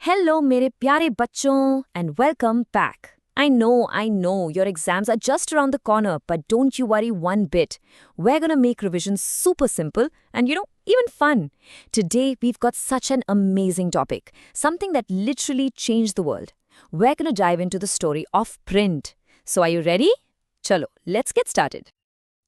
Hello, mere pyare bachon, and welcome back. I know, your exams are just around the corner, but don't you worry one bit. We're gonna make revision super simple and, even fun. Today, we've got such an amazing topic, something that literally changed the world. We're gonna dive into the story of print. So, are you ready? Chalo, let's get started.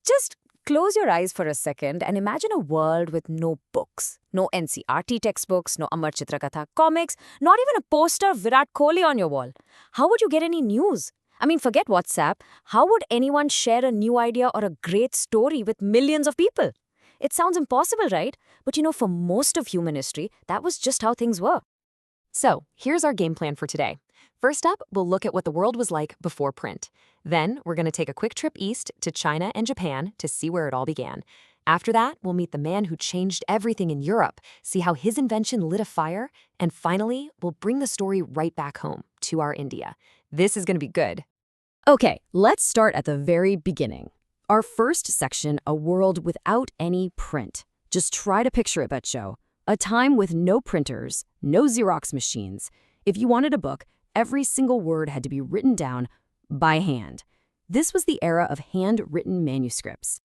Just close your eyes for a second and imagine a world with no books, no NCERT textbooks, no Amar Chitrakatha comics, not even a poster of Virat Kohli on your wall. How would you get any news? I mean, forget WhatsApp. How would anyone share a new idea or a great story with millions of people? It sounds impossible, right? But for most of human history, that was just how things were. So, here's our game plan for today. First up, we'll look at what the world was like before print. Then, we're going to take a quick trip east to China and Japan to see where it all began. After that, we'll meet the man who changed everything in Europe, see how his invention lit a fire, and finally, we'll bring the story right back home to our India. This is going to be good. Okay, let's start at the very beginning. Our first section, a world without any print. Just try to picture it, Bacho. A time with no printers, no Xerox machines. If you wanted a book, every single word had to be written down by hand. This was the era of handwritten manuscripts.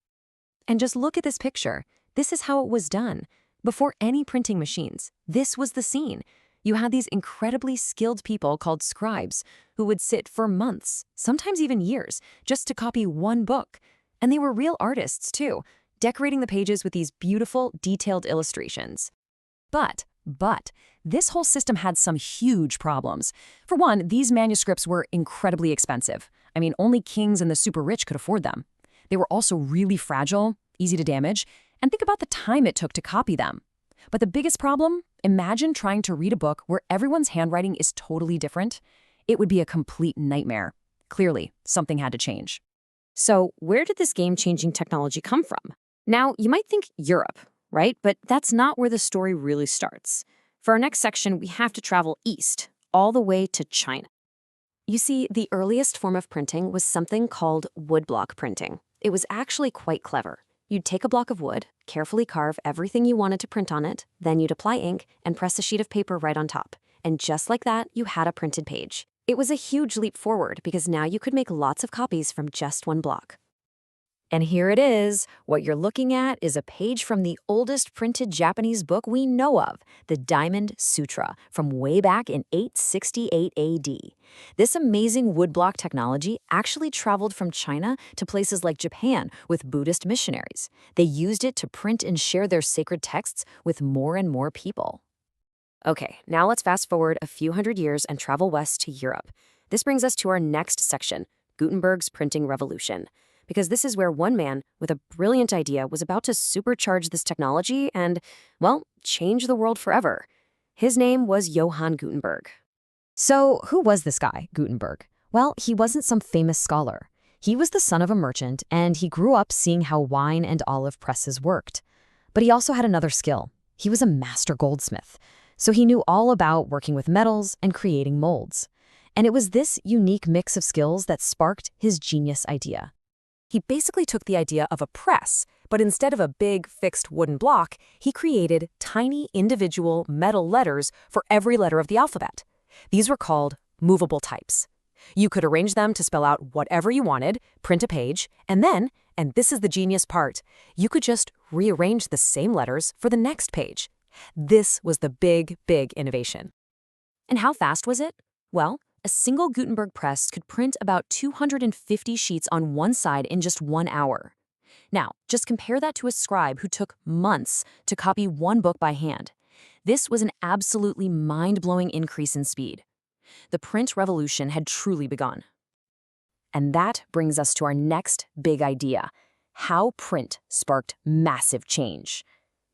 And just look at this picture. This is how it was done. Before any printing machines, this was the scene. You had these incredibly skilled people called scribes who would sit for months, sometimes even years, just to copy one book. And they were real artists, too, decorating the pages with these beautiful, detailed illustrations. But this whole system had some huge problems. For one, these manuscripts were incredibly expensive. I mean, only kings and the super rich could afford them. They were also really fragile, easy to damage, and think about the time it took to copy them. But the biggest problem? Imagine trying to read a book where everyone's handwriting is totally different. It would be a complete nightmare. Clearly, something had to change. So, where did this game-changing technology come from? Now, you might think Europe, right? But that's not where the story really starts. For our next section, we have to travel east, all the way to China. You see, the earliest form of printing was something called woodblock printing. It was actually quite clever. You'd take a block of wood, carefully carve everything you wanted to print on it, then you'd apply ink and press a sheet of paper right on top. And just like that, you had a printed page. It was a huge leap forward because now you could make lots of copies from just one block. And here it is. What you're looking at is a page from the oldest printed Japanese book we know of, the Diamond Sutra, from way back in 868 AD. This amazing woodblock technology actually traveled from China to places like Japan with Buddhist missionaries. They used it to print and share their sacred texts with more and more people. Okay, now let's fast forward a few hundred years and travel west to Europe. This brings us to our next section, Gutenberg's printing revolution. Because this is where one man with a brilliant idea was about to supercharge this technology and, well, change the world forever. His name was Johann Gutenberg. So, who was this guy, Gutenberg? Well, he wasn't some famous scholar. He was the son of a merchant, and he grew up seeing how wine and olive presses worked. But he also had another skill. He was a master goldsmith. So he knew all about working with metals and creating molds. And it was this unique mix of skills that sparked his genius idea. He basically took the idea of a press, but instead of a big, fixed wooden block, he created tiny, individual metal letters for every letter of the alphabet. These were called movable types. You could arrange them to spell out whatever you wanted, print a page, and then, and this is the genius part, you could just rearrange the same letters for the next page. This was the big innovation. And how fast was it? Well, a single Gutenberg press could print about 250 sheets on one side in just 1 hour. Now, just compare that to a scribe who took months to copy one book by hand. This was an absolutely mind-blowing increase in speed. The print revolution had truly begun. And that brings us to our next big idea, how print sparked massive change.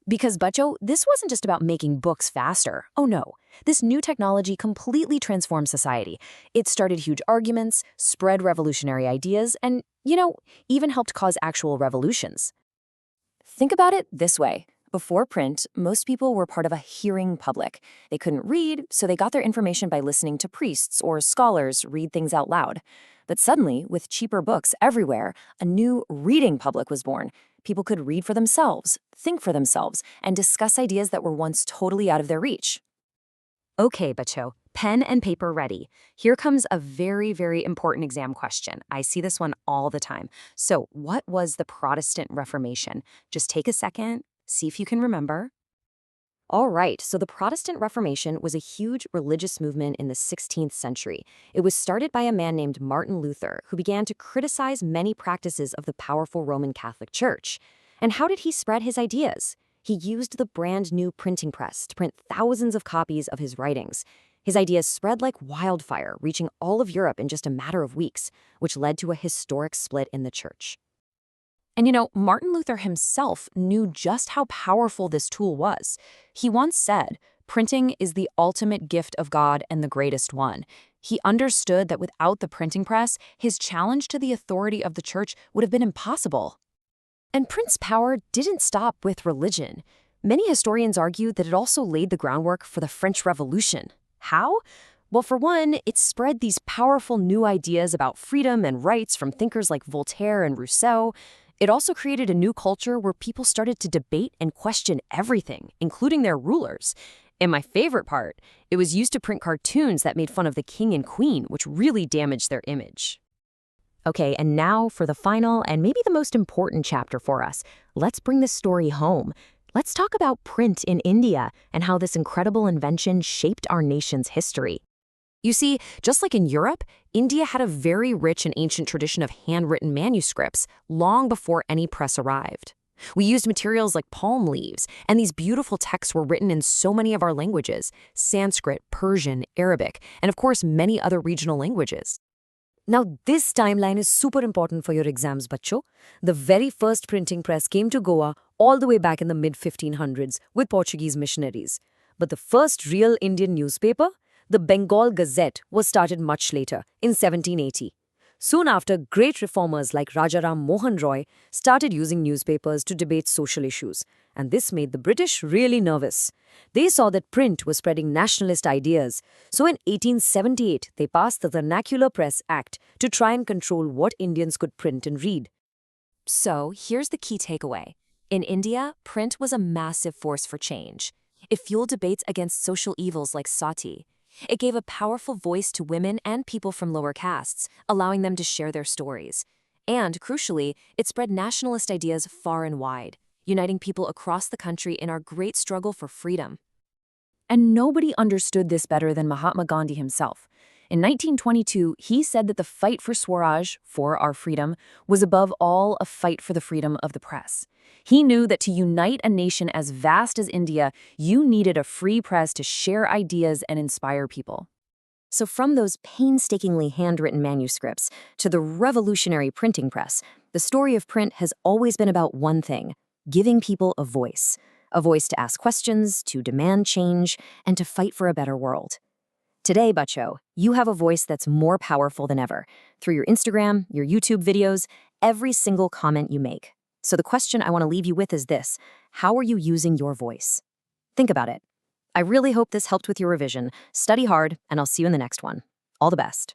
Because, Bacho, this wasn't just about making books faster. Oh no, this new technology completely transformed society. It started huge arguments, spread revolutionary ideas, and, even helped cause actual revolutions. Think about it this way. Before print, most people were part of a hearing public. They couldn't read, so they got their information by listening to priests or scholars read things out loud. But suddenly, with cheaper books everywhere, a new reading public was born. People could read for themselves, think for themselves, and discuss ideas that were once totally out of their reach. Okay, Bacho, pen and paper ready. Here comes a very, very important exam question. I see this one all the time. So, what was the Protestant Reformation? Just take a second, see if you can remember. All right, so the Protestant Reformation was a huge religious movement in the 16th century. It was started by a man named Martin Luther, who began to criticize many practices of the powerful Roman Catholic Church. And how did he spread his ideas? He used the brand new printing press to print thousands of copies of his writings. His ideas spread like wildfire, reaching all of Europe in just a matter of weeks, which led to a historic split in the church. And Martin Luther himself knew just how powerful this tool was. He once said, "Printing is the ultimate gift of God and the greatest one." He understood that without the printing press, his challenge to the authority of the church would have been impossible. And print's power didn't stop with religion. Many historians argue that it also laid the groundwork for the French Revolution. How? Well, for one, it spread these powerful new ideas about freedom and rights from thinkers like Voltaire and Rousseau. It also created a new culture where people started to debate and question everything, including their rulers. And my favorite part, it was used to print cartoons that made fun of the king and queen, which really damaged their image. Okay, and now for the final and maybe the most important chapter for us. Let's bring this story home. Let's talk about print in India and how this incredible invention shaped our nation's history. You see, just like in Europe, India had a very rich and ancient tradition of handwritten manuscripts long before any press arrived. We used materials like palm leaves, and these beautiful texts were written in so many of our languages: Sanskrit, Persian, Arabic, and of course many other regional languages. Now, this timeline is super important for your exams, bachcho. The very first printing press came to Goa all the way back in the mid-1500s with Portuguese missionaries. But the first real Indian newspaper, the Bengal Gazette, was started much later, in 1780. Soon after, great reformers like Rajaram Mohan Roy started using newspapers to debate social issues, and this made the British really nervous. They saw that print was spreading nationalist ideas, so in 1878 they passed the Vernacular Press Act to try and control what Indians could print and read. So here's the key takeaway. In India, print was a massive force for change. It fueled debates against social evils like sati. It gave a powerful voice to women and people from lower castes, allowing them to share their stories. And, crucially, it spread nationalist ideas far and wide, uniting people across the country in our great struggle for freedom. And nobody understood this better than Mahatma Gandhi himself. In 1922, he said that the fight for Swaraj, for our freedom, was above all a fight for the freedom of the press. He knew that to unite a nation as vast as India, you needed a free press to share ideas and inspire people. So from those painstakingly handwritten manuscripts to the revolutionary printing press, the story of print has always been about one thing: giving people a voice. A voice to ask questions, to demand change, and to fight for a better world. Today, Bacho, you have a voice that's more powerful than ever, through your Instagram, your YouTube videos, every single comment you make. So the question I want to leave you with is this: how are you using your voice? Think about it. I really hope this helped with your revision. Study hard, and I'll see you in the next one. All the best.